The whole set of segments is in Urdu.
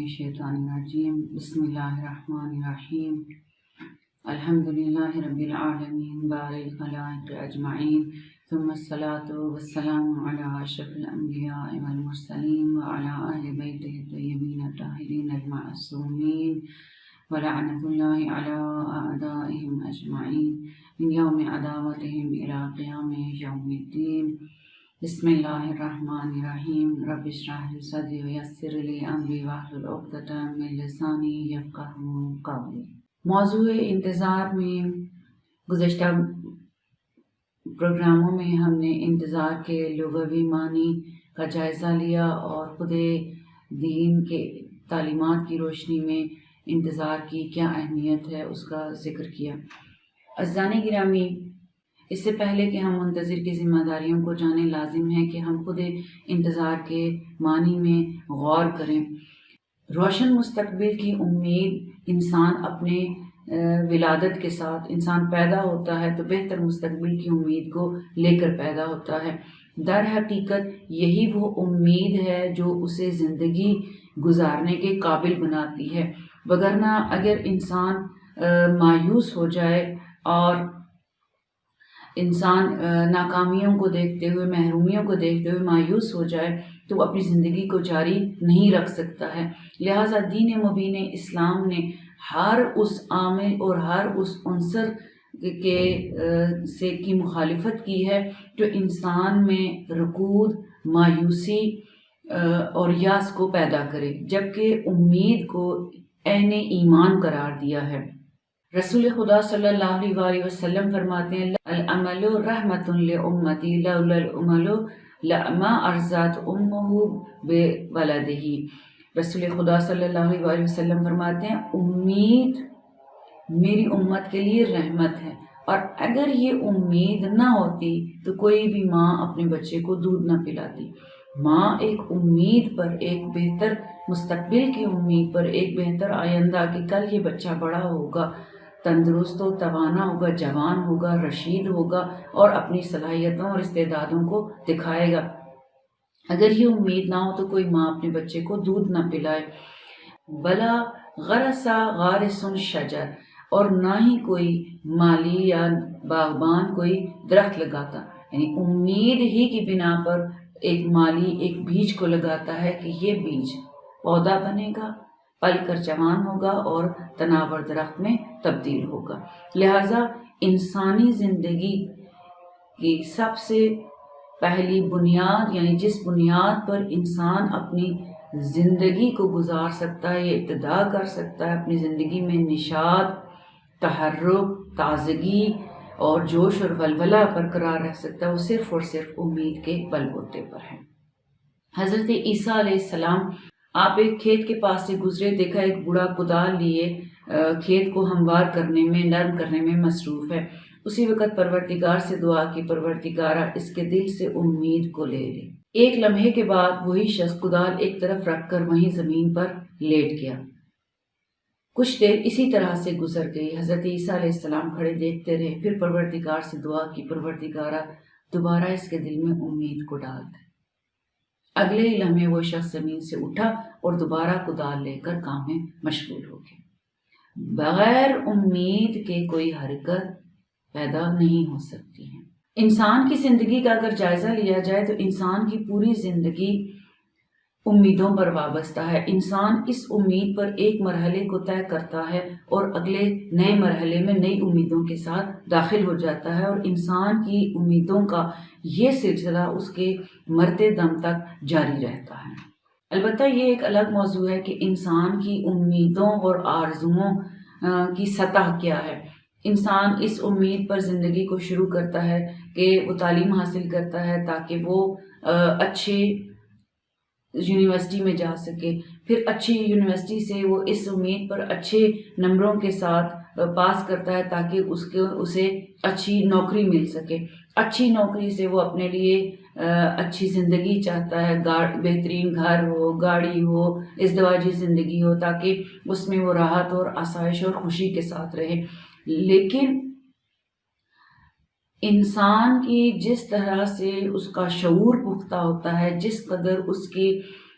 الشیطان الرجیم بسم اللہ الرحمن الرحیم الحمد للہ رب العالمین بارئ الخلائق اجمعین ثم الصلاة والسلام علی اشرف الانبیاء والمرسلین وعلی اہل بیتہ الطیبین الطاہرین المعصومین ولعنۃ اللہ علی اعدائہم اجمعین من یوم عداوتہم الی قیام یوم الدین۔ بسم اللہ الرحمن الرحیم رب اشرح لی صدری ویسر لی امری واحلل عقدۃ من لسانی یفقہوا قولی۔ موضوع انتظار میں گزشتہ پروگراموں میں ہم نے انتظار کے لغوی معنی کا جائزہ لیا اور خود دین کے تعلیمات کی روشنی میں انتظار کی کیا اہمیت ہے اس کا ذکر کیا۔ عزیزان گرامی، اس سے پہلے کہ ہم منتظر کی ذمہ داریوں کو جانیں، لازم ہے کہ ہم خود انتظار کے معنی میں غور کریں۔ روشن مستقبل کی امید انسان اپنے ولادت کے ساتھ، انسان پیدا ہوتا ہے تو بہتر مستقبل کی امید کو لے کر پیدا ہوتا ہے۔ در حقیقت یہی وہ امید ہے جو اسے زندگی گزارنے کے قابل بناتی ہے، وگرنہ اگر انسان مایوس ہو جائے اور انسان ناکامیوں کو دیکھتے ہوئے، محرومیوں کو دیکھتے ہوئے مایوس ہو جائے تو وہ اپنی زندگی کو جاری نہیں رکھ سکتا ہے۔ لہٰذا دین مبین اسلام نے ہر اس عامل اور ہر اس عنصر کی مخالفت کی ہے جو انسان میں رکود، مایوسی اور یاس کو پیدا کرے، جبکہ امید کو عین ایمان قرار دیا ہے۔ رسول خدا صلی اللہ علیہ وسلم فرماتے ہیں العمل رحمت لامتی لولا العمل لما ارضت امہ بولدہ۔ رسول خدا صلی اللہ علیہ وسلم فرماتے ہیں امید میری امت کے لیے رحمت ہے، اور اگر یہ امید نہ ہوتی تو کوئی بھی ماں اپنے بچے کو دودھ نہ پلاتی۔ ماں ایک امید پر، ایک بہتر مستقبل کی امید پر، ایک بہتر آئندہ کہ کل یہ بچہ بڑا ہوگا، تندرست و توانا ہوگا، جوان ہوگا، رشید ہوگا اور اپنی صلاحیتوں اور استعدادوں کو دکھائے گا۔ اگر یہ امید نہ ہو تو کوئی ماں اپنے بچے کو دودھ نہ پلائے۔ بلا غرس غارس شجر، اور نہ ہی کوئی مالی یا باغبان کوئی درخت لگاتا، یعنی امید ہی کی بنا پر ایک مالی ایک بیج کو لگاتا ہے کہ یہ بیج پودا بنے گا، پل کر جوان ہوگا اور تناور درخت میں تبدیل ہوگا۔ لہٰذا انسانی زندگی کی سب سے پہلی بنیاد، یعنی جس بنیاد پر انسان اپنی زندگی کو گزار سکتا ہے، یہ ابتدا کر سکتا ہے، اپنی زندگی میں نشاط، تحرک، تازگی اور جوش اور ولولہ برقرار رہ سکتا ہے، وہ صرف اور صرف امید کے بل بوتے پر ہے۔ حضرت عیسیٰ علیہ السلام آپ ایک کھیت کے پاس سے گزرے، دیکھا ایک بوڑھا کدال لیے کھیت کو ہموار کرنے میں، نرم کرنے میں مصروف ہے۔ اسی وقت پروردگار سے دعا کی، پروردگارا اس کے دل سے امید کو لے لے۔ ایک لمحے کے بعد وہی شخص کدال ایک طرف رکھ کر وہیں زمین پر لیٹ گیا۔ کچھ دیر اسی طرح سے گزر گئی۔ حضرت عیسیٰ علیہ السلام کھڑے دیکھتے رہے، پھر پروردگار سے دعا کی، پروردگارا دوبارہ اس کے دل میں امید کو ڈال دے۔ اگلے ہی لمحے وہ شخص زمین سے اٹھا اور دوبارہ کدال لے کر کام میں مشغول ہو گیا۔ بغیر امید کے کوئی حرکت پیدا نہیں ہو سکتی ہے۔ انسان کی زندگی کا اگر جائزہ لیا جائے تو انسان کی پوری زندگی امیدوں پر وابستہ ہے۔ انسان اس امید پر ایک مرحلے کو طے کرتا ہے اور اگلے نئے مرحلے میں نئی امیدوں کے ساتھ داخل ہو جاتا ہے، اور انسان کی امیدوں کا یہ سلسلہ اس کے مرتے دم تک جاری رہتا ہے۔ البتہ یہ ایک الگ موضوع ہے کہ انسان کی امیدوں اور آرزوؤں کی سطح کیا ہے۔ انسان اس امید پر زندگی کو شروع کرتا ہے کہ وہ تعلیم حاصل کرتا ہے تاکہ وہ اچھے یونیورسٹی میں جا سکے، پھر اچھی یونیورسٹی سے وہ اس امید پر اچھے نمبروں کے ساتھ پاس کرتا ہے تاکہ اسے اچھی نوکری مل سکے۔ اچھی نوکری سے وہ اپنے لیے اچھی زندگی چاہتا ہے، بہترین گھر ہو، گاڑی ہو، ازدواجی زندگی ہو، تاکہ اس میں وہ راحت اور آسائش اور خوشی کے ساتھ رہے۔ لیکن انسان کی جس طرح سے اس کا شعور پختہ ہوتا ہے، جس قدر اس کی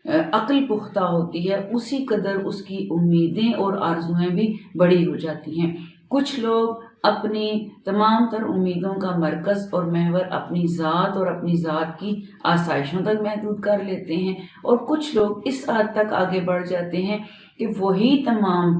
عقل پختہ ہوتی ہے اسی قدر اس کی امیدیں اور آرزویں بھی بڑی ہو جاتی ہیں۔ کچھ لوگ اپنی تمام تر امیدوں کا مرکز اور محور اپنی ذات اور اپنی ذات کی آسائشوں تک محدود کر لیتے ہیں، اور کچھ لوگ اس حد تک آگے بڑھ جاتے ہیں کہ وہی تمام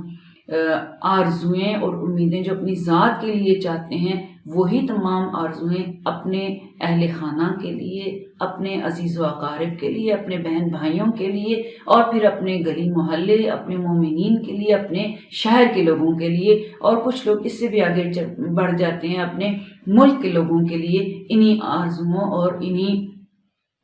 آرزویں اور امیدیں جو اپنی ذات کے لیے چاہتے ہیں، وہی تمام آرزویں اپنے اہل خانہ کے لیے، اپنے عزیز و اقارب کے لیے، اپنے بہن بھائیوں کے لیے، اور پھر اپنے گلی محلے، اپنے مومنین کے لیے، اپنے شہر کے لوگوں کے لیے، اور کچھ لوگ اس سے بھی آگے بڑھ جاتے ہیں اپنے ملک کے لوگوں کے لیے انہی آرزوؤں اور انہی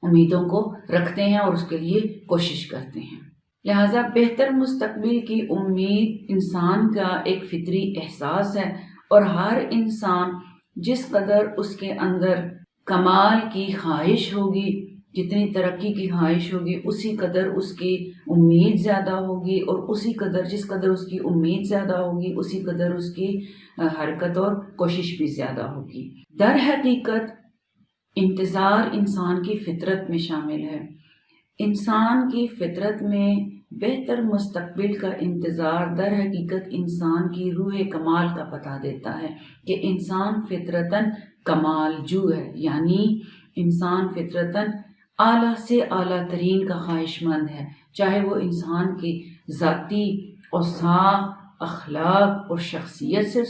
امیدوں کو رکھتے ہیں اور اس کے لیے کوشش کرتے ہیں۔ لہٰذا بہتر مستقبل کی امید انسان کا ایک فطری احساس ہے، اور ہر انسان جس قدر اس کے اندر کمال کی خواہش ہوگی، جتنی ترقی کی خواہش ہوگی، اسی قدر اس کی امید زیادہ ہوگی، اور اسی قدر جس قدر اس کی امید زیادہ ہوگی اسی قدر اس کی حرکت اور کوشش بھی زیادہ ہوگی۔ در حقیقت انتظار انسان کی فطرت میں شامل ہے۔ انسان کی فطرت میں بہتر مستقبل کا انتظار در حقیقت انسان کی روح کمال کا پتہ دیتا ہے کہ انسان فطرتاً کمال جو ہے، یعنی انسان فطرتاً اعلیٰ سے اعلیٰ ترین کا خواہش مند ہے، چاہے وہ انسان کی ذاتی اوصاف، اخلاق اور شخصیت سے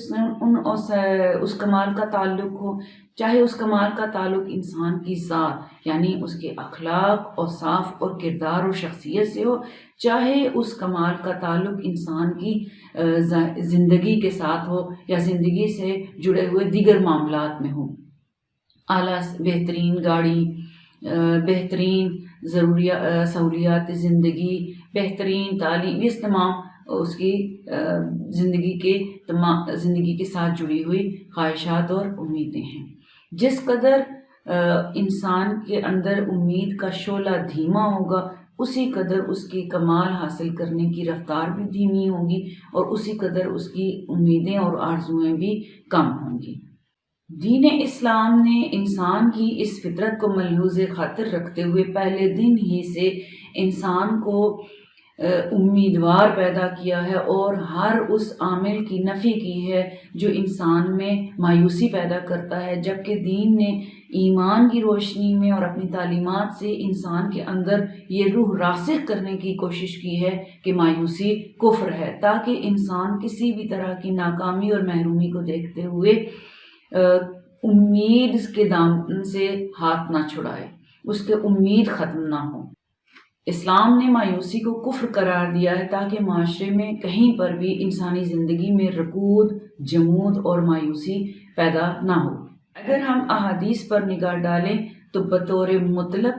اس کمال کا تعلق ہو، چاہے اس کمال کا تعلق انسان کی ذات یعنی اس کے اخلاق، اوصاف اور کردار اور شخصیت سے ہو، چاہے اس کمال کا تعلق انسان کی زندگی کے ساتھ ہو یا زندگی سے جڑے ہوئے دیگر معاملات میں ہو۔ اعلیٰ بہترین گاڑی، بہترین سہولیات زندگی، بہترین تعلیم، یہ تمام اس کی زندگی کے ساتھ جڑی ہوئی خواہشات اور امیدیں ہیں۔ جس قدر انسان کے اندر امید کا شعلہ دھیما ہوگا، اسی قدر اس کی کمال حاصل کرنے کی رفتار بھی دھیمی ہوگی، اور اسی قدر اس کی امیدیں اور آرزویں بھی کم ہوں گی۔ دین اسلام نے انسان کی اس فطرت کو ملحوظ خاطر رکھتے ہوئے پہلے دن ہی سے انسان کو امیدوار پیدا کیا ہے، اور ہر اس عامل کی نفی کی ہے جو انسان میں مایوسی پیدا کرتا ہے، جبکہ دین نے ایمان کی روشنی میں اور اپنی تعلیمات سے انسان کے اندر یہ روح راسخ کرنے کی کوشش کی ہے کہ مایوسی کفر ہے، تاکہ انسان کسی بھی طرح کی ناکامی اور محرومی کو دیکھتے ہوئے امید کے دامن سے ہاتھ نہ چھڑائے، اس کے امید ختم نہ ہو۔ اسلام نے مایوسی کو کفر قرار دیا ہے تاکہ معاشرے میں کہیں پر بھی انسانی زندگی میں رکود، جمود اور مایوسی پیدا نہ ہو۔ اگر ہم احادیث پر نگاہ ڈالیں تو بطور مطلق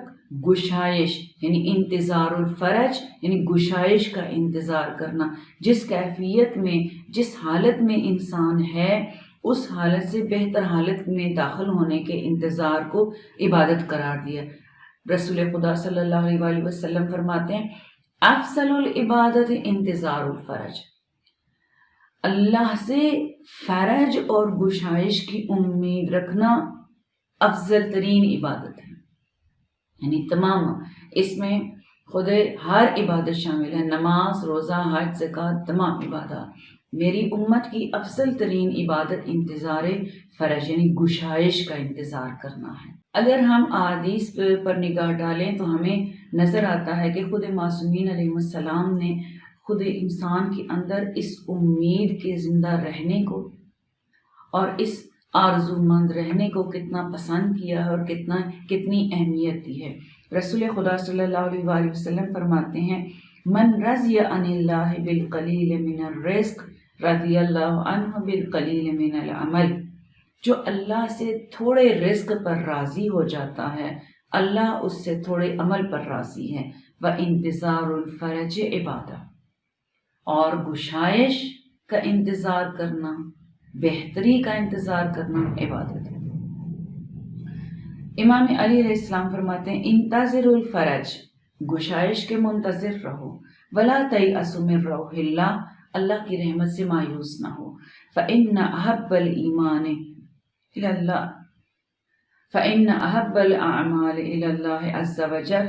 گشائش یعنی انتظار الفرج یعنی گشائش کا انتظار کرنا، جس کیفیت میں جس حالت میں انسان ہے اس حالت سے بہتر حالت میں داخل ہونے کے انتظار کو عبادت قرار دیا۔ رسول خدا صلی اللہ علیہ وآلہ وسلم فرماتے ہیں افضل العبادت انتظار الفرج، اللہ سے فرج اور گشائش کی امید رکھنا افضل ترین عبادت ہے۔ یعنی تمام اس میں خود ہر عبادت شامل ہے، نماز، روزہ، حج، زکوٰۃ، تمام عبادات۔ میری امت کی افضل ترین عبادت انتظار فرج یعنی گشائش کا انتظار کرنا ہے۔ اگر ہم احادیث پر نگاہ ڈالیں تو ہمیں نظر آتا ہے کہ خود معصومین علیہ السلام نے خود انسان کے اندر اس امید کے زندہ رہنے کو اور اس آرزو مند رہنے کو کتنا پسند کیا ہے اور کتنی اہمیت دی ہے۔ رسول خدا صلی اللہ علیہ وآلہ وسلم فرماتے ہیں من رضی عن اللہ بالقلیل من الرزق رضی اللہ عنہ بالقلیل من العمل، جو اللہ سے تھوڑے رزق پر راضی ہو جاتا ہے اللہ اس سے تھوڑے عمل پر راضی ہے۔ وانتظار الفرج عبادہ، اور گشائش کا انتظار کرنا، بہتری کا انتظار کرنا عبادت ہے۔ امام علی علیہ السلام فرماتے ہیں انتظر الفرج، گشائش کے منتظر رہو، ولا تیأسوا من روح اللہ، اللہ کی رحمت سے مایوس نہ ہو۔ فإن أحب الإيمان إلى الله فإن أحب الأعمال إلى الله عز وجل